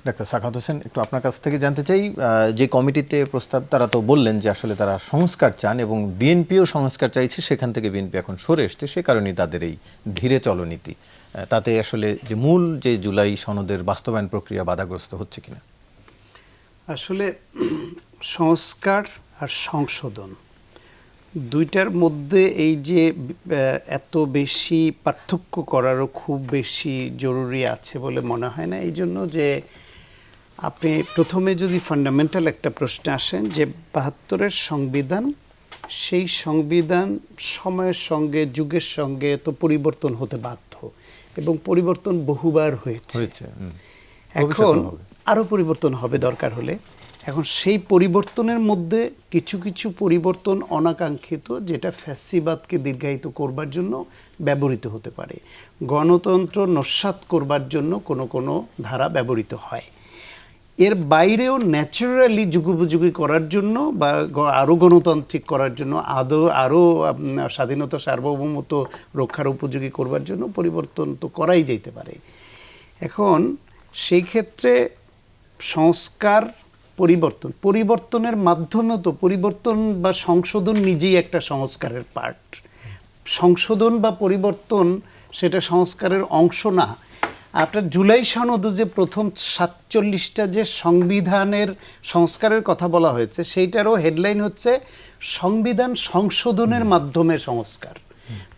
Doctor Sakhawat Hossain, একটু আপনার কাছ থেকে জানতে চাই, যে কমিটিতে প্রস্তাব তারা তো বললেন যে আসলে তারা সংস্কার চান এবং বিএনপিও সংস্কার চাইছে, সেখান থেকে বিএনপি এখন সরে এসছে, সে কারণেই তাদের এই ধীরে চলনীতি। তাতে আসলে যে মূল যে জুলাই সনদের বাস্তবায়ন প্রক্রিয়া বাধাগ্রস্ত হচ্ছে কিনা? আসলে সংস্কার আর সংশোধন দুইটার মধ্যে এই যে এত বেশি পার্থক্য করারও খুব বেশি জরুরি আছে বলে মনে হয় না। এই জন্য যে আপনি প্রথমে যদি ফান্ডামেন্টাল একটা প্রশ্নে আসেন যে ৭২-এর সংবিধান, সেই সংবিধান সময়ের সঙ্গে যুগের সঙ্গে তো পরিবর্তন হতে বাধ্য এবং পরিবর্তন বহুবার হয়েছে। এখন আরও পরিবর্তন হবে দরকার হলে। এখন সেই পরিবর্তনের মধ্যে কিছু কিছু পরিবর্তন অনাকাঙ্ক্ষিত, যেটা ফ্যাসিবাদকে দীর্ঘায়িত করবার জন্য ব্যবহৃত হতে পারে, গণতন্ত্র নস্যাৎ করবার জন্য কোনো কোনো ধারা ব্যবহৃত হয়। এর বাইরেও ন্যাচারালি যুগোপযোগী করার জন্য বা আরও গণতান্ত্রিক করার জন্য, আরও স্বাধীনতা সার্বভৌমত্ব রক্ষার উপযোগী করবার জন্য পরিবর্তন তো করাই যেতে পারে। এখন সেই ক্ষেত্রে সংস্কার পরিবর্তনের মাধ্যমে তো পরিবর্তন বা সংশোধন নিজেই একটা সংস্কারের পার্ট। সংশোধন বা পরিবর্তন সেটা সংস্কারের অংশ না। আপনার জুলাই সনদ যে প্রথম ৪৭টা যে সংবিধানের সংস্কারের কথা বলা হয়েছে, সেইটারও হেডলাইন হচ্ছে সংবিধান সংশোধনের মাধ্যমে সংস্কার।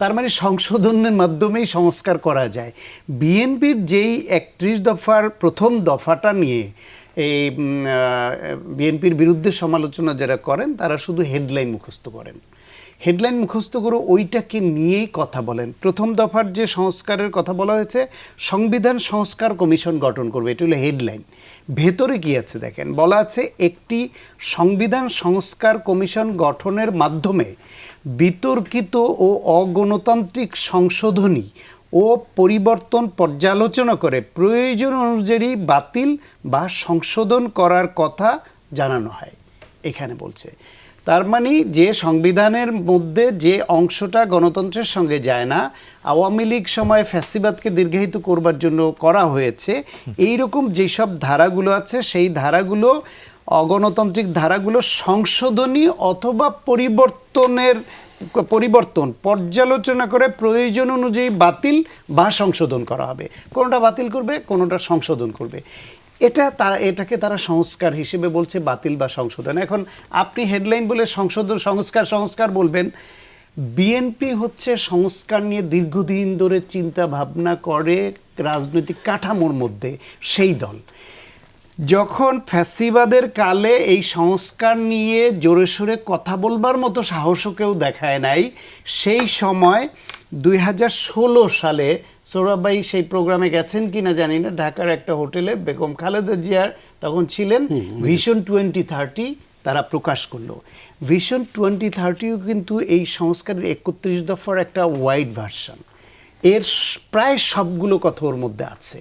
তার মানে সংশোধনের মাধ্যমেই সংস্কার করা যায়। বিএনপির যেই ৩১ দফার প্রথম দফাটা নিয়ে এই বিএনপির বিরুদ্ধে সমালোচনা যারা করেন, তারা শুধু হেডলাইন মুখস্থ করেন। হেডলাইন মুখস্থ করে ওইটাকে নিয়েই কথা বলেন। প্রথম দফার যে সংস্কারের কথা বলা হয়েছে, সংবিধান সংস্কার কমিশন গঠন করবে, এটা হলো হেডলাইন। ভেতরে কি আছে দেখেন, বলা আছে একটি সংবিধান সংস্কার কমিশন গঠনের মাধ্যমে বিতর্কিত ও অগণতান্ত্রিক সংশোধনী ও পরিবর্তন পর্যালোচনা করে প্রয়োজন অনুযায়ী বাতিল বা সংশোধন করার কথা জানানো হয়, এখানে বলছে। তার মানে যে সংবিধানের মধ্যে যে অংশটা গণতন্ত্রের সঙ্গে যায় না, আওয়ামী লীগ সময় ফ্যাসিবাদকে দীর্ঘায়িত করবার জন্য করা হয়েছে, এই রকম যেসব ধারাগুলো আছে, সেই ধারাগুলো, অগণতান্ত্রিক ধারাগুলো সংশোধনী অথবা পরিবর্তন পর্যালোচনা করে প্রয়োজন অনুযায়ী বাতিল বা সংশোধন করা হবে। কোনোটা বাতিল করবে, কোনোটা সংশোধন করবে। এটাকে তারা সংস্কার হিসেবে বলছে, বাতিল বা সংশোধন। এখন আপনি হেডলাইন বলে সংস্কার বলবেন। বিএনপি হচ্ছে সংস্কার নিয়ে দীর্ঘদিন ধরে চিন্তা ভাবনা করে রাজনৈতিক কাঠামোর মধ্যে সেই দল। যখন ফ্যাসিবাদের কালে এই সংস্কার নিয়ে জোরে সোরে কথা বলবার মতো সাহসও কেউ দেখায় নাই, সেই সময় ২০১৬ সালে সোহরাব সেই প্রোগ্রামে গেছেন কিনা জানি না, ঢাকার একটা হোটেলে বেগম খালেদা জিয়ার তখন ছিলেন, ভিশন 2030 তারা প্রকাশ করলো। ভিশন 2030ও কিন্তু এই সংস্কারের ৩১ দফার একটা ওয়াইড ভার্সন। এর প্রায় সবগুলো কথা ওর মধ্যে আছে।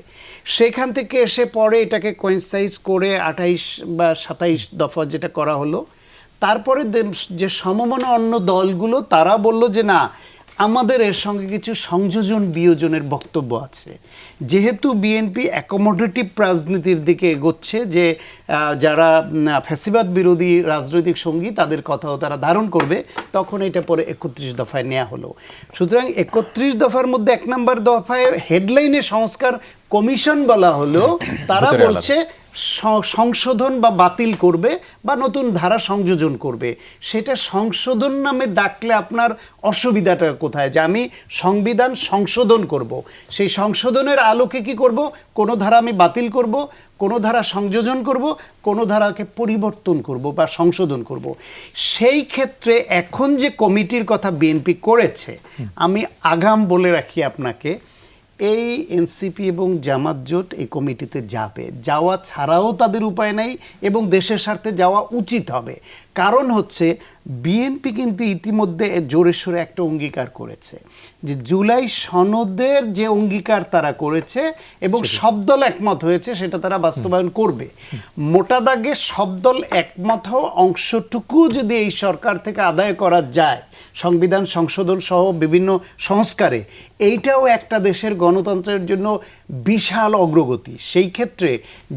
সেখান থেকে এসে পরে এটাকে কোয়েনসাইজ করে ২৮ বা ২৭ দফা যেটা করা হলো। তারপরে যে সমমনা অন্য দলগুলো, তারা বলল যে না, আমাদের এর সঙ্গে কিছু সংযোজন বিয়োজনের বক্তব্য আছে। যেহেতু বিএনপি অ্যাকোমোডেটিভ রাজনীতির দিকে এগোচ্ছে, যে যারা ফ্যাসিবাদ বিরোধী রাজনৈতিক সঙ্গী তাদের কথাও তারা ধারণ করবে, তখন এটা পরে ৩১ দফায় নেওয়া হলো। সুতরাং ৩১ দফার মধ্যে ১ নম্বর দফায় হেডলাইনে সংস্কার কমিশন বলা হলো, তারা বলছে সংশোধন বা বাতিল করবে বা নতুন ধারা সংযোজন করবে। সেটা সংশোধন নামে ডাকলে আপনার অসুবিধাটা কোথায়? যে আমি সংবিধান সংশোধন করব, সেই সংশোধনের আলোকে কি করব? কোনো ধারা আমি বাতিল করব, কোনো ধারা সংযোজন করব, কোনো ধারাকে পরিবর্তন করব বা সংশোধন করব। সেই ক্ষেত্রে এখন যে কমিটির কথা বিএনপি করেছে, আমি আগাম বলে রাখি আপনাকে, এই এনসিপি এবং জামাত জোট এই কমিটিতে যাবে, যাওয়া ছাড়াও তাদের উপায় নাই এবং দেশের স্বার্থে যাওয়া উচিত হবে। কারণ হচ্ছে বিএনপি কিন্তু ইতিমধ্যে জোরে সোরে একটা অঙ্গীকার করেছে যে জুলাই সনদের যে অঙ্গীকার তারা করেছে এবং সব দল একমত হয়েছে সেটা তারা বাস্তবায়ন করবে। মোটা দাগে সব দল একমত হওয়া অংশটুকু যদি এই সরকার থেকে আদায় করা যায় সংবিধান সংশোধন সহ বিভিন্ন সংস্কারে, এইটাও একটা দেশের গণতন্ত্রের জন্য বিশাল অগ্রগতি। সেই ক্ষেত্রে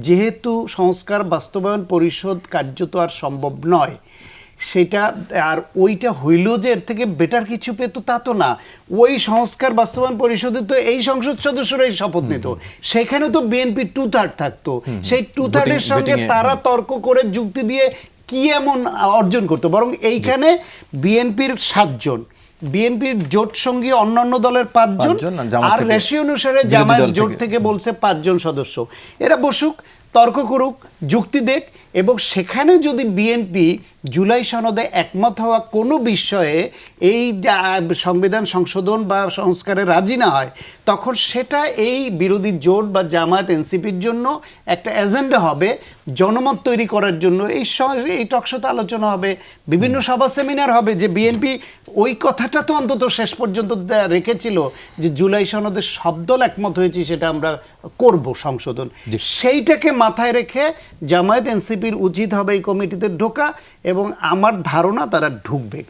যেহেতু সংস্কার বাস্তবায়ন পরিষদ কার্যত আর সম্ভব নয়, সেটা আর ওইটা হইল যে এর থেকে বেটার কিছু পেত তা তো না। ওই সংস্কার বাস্তবায়ন পরিষদে তো এই সংসদ সদস্যরাই শপথ নিত, সেখানে তো বিএনপি 2/3 থাকতো। সেই 2/3-এর সঙ্গে তারা তর্ক করে যুক্তি দিয়ে কি এমন অর্জন করতো? বরং এইখানে বিএনপির 7 জন, বিএনপির জোট সঙ্গী অন্যান্য দলের 5 জন, আর রেশিও অনুসারে জামায়াত জোট থেকে বলছে 5 জন সদস্য। এরা বসুক, তর্ক করুক, যুক্তি দেখ, এবং সেখানে যদি বিএনপি জুলাই সনদে একমত হওয়া কোনো বিষয়ে এই সংবিধান সংশোধন বা সংস্কারে রাজি না হয়, তখন সেটা এই বিরোধী জোট বা জামায়াত এনসিপির জন্য একটা এজেন্ডা হবে জনমত তৈরি করার জন্য। এই টকশোতে আলোচনা হবে, বিভিন্ন সভা সেমিনার হবে যে বিএনপি ওই কথাটা তো অন্তত শেষ পর্যন্ত রেখেছিল যে জুলাই সনদে সব দল একমত হয়েছে, সেটা আমরা করব সংশোধন। সেইটাকে মাথায় রেখে জামায়াত এনসিপির উচিত হবে এই কমিটিতে ঢোকা, এবং আমার ধারণা তারা ঢুকবে।